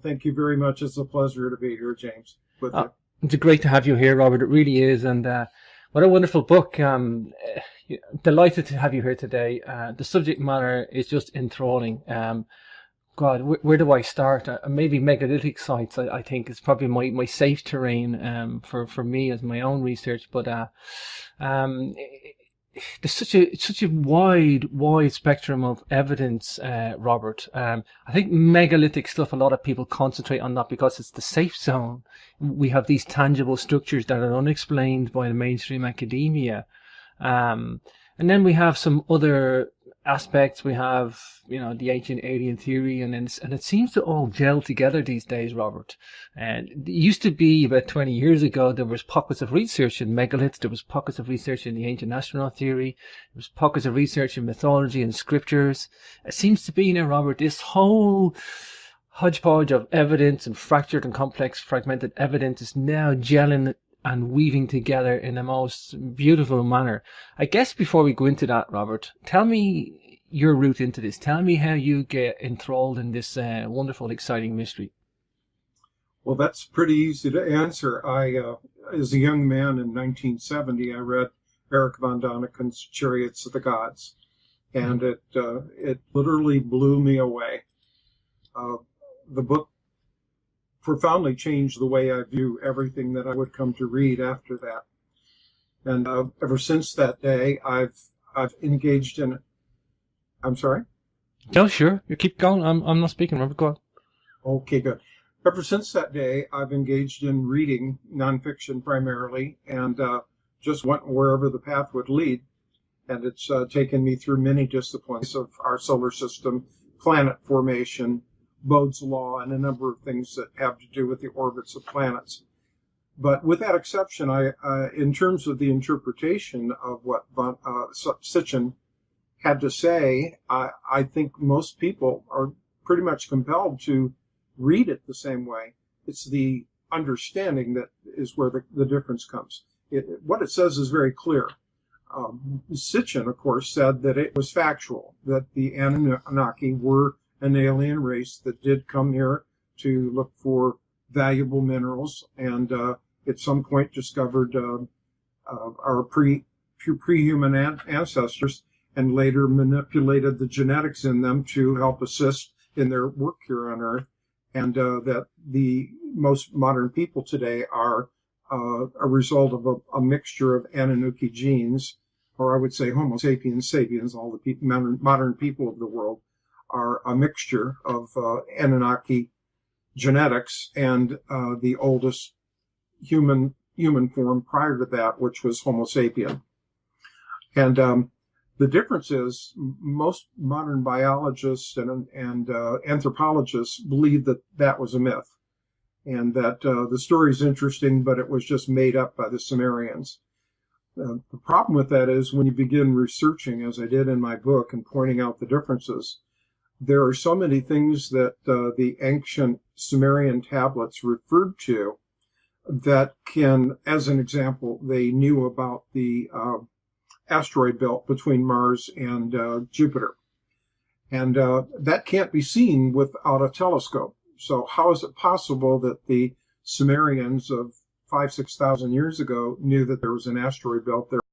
Speaker 2: Thank you very much. It's a pleasure to be here, James. With you.
Speaker 1: It's great to have you here, Robert. It really is. And what a wonderful book. Delighted to have you here today. The subject matter is just enthralling. God, where do I start? Maybe megalithic sites. I think is probably my safe terrain for me as my own research. But um, there's such a wide spectrum of evidence, Robert. I think megalithic stuff. A lot of people concentrate on that because it's the safe zone. We have these tangible structures that are unexplained by the mainstream academia. And then we have some other aspects. We have, the ancient alien theory, and it seems to all gel together these days, Robert. And it used to be about 20 years ago, there was pockets of research in megaliths, there was pockets of research in the ancient astronaut theory, there was pockets of research in mythology and scriptures. It seems to be now, Robert, this whole hodgepodge of evidence and fractured and complex fragmented evidence is now gelling and weaving together in the most beautiful manner. I guess before we go into that, Robert, tell me your route into this. Tell me how you get enthralled in this wonderful, exciting mystery.
Speaker 2: Well, that's pretty easy to answer. As a young man in 1970, I read Eric von Daniken's Chariots of the Gods, and it literally blew me away. The book profoundly changed the way I view everything that I would come to read after that. And ever since that day, I've engaged in. I'm sorry?
Speaker 1: No, sure. You keep going. I'm not speaking, Robert. Go on.
Speaker 2: Okay, good. Ever since that day, I've engaged in reading nonfiction primarily, and just went wherever the path would lead. And it's taken me through many disciplines of our solar system, planet formation, Bode's law, and a number of things that have to do with the orbits of planets. But with that exception, in terms of the interpretation of what Sitchin had to say, I think most people are pretty much compelled to read it the same way. It's the understanding that is where the difference comes. What it says is very clear. Sitchin, of course, said that it was factual, that the Anunnaki were an alien race that did come here to look for valuable minerals, and at some point discovered our pre-human ancestors, and later manipulated the genetics in them to help assist in their work here on Earth, and that the most modern people today are a result of a mixture of Anunnaki genes, or I would say Homo sapiens sapiens, all the modern people of the world are a mixture of Anunnaki genetics and the oldest human form prior to that, which was Homo sapien. And the difference is most modern biologists and anthropologists believe that that was a myth, and that the story is interesting, but it was just made up by the Sumerians. The problem with that is when you begin researching, as I did in my book, and pointing out the differences, there are so many things that the ancient Sumerian tablets referred to that can, as an example, they knew about the asteroid belt between Mars and Jupiter. And that can't be seen without a telescope. So how is it possible that the Sumerians of 5,000 to 6,000 years ago knew that there was an asteroid belt there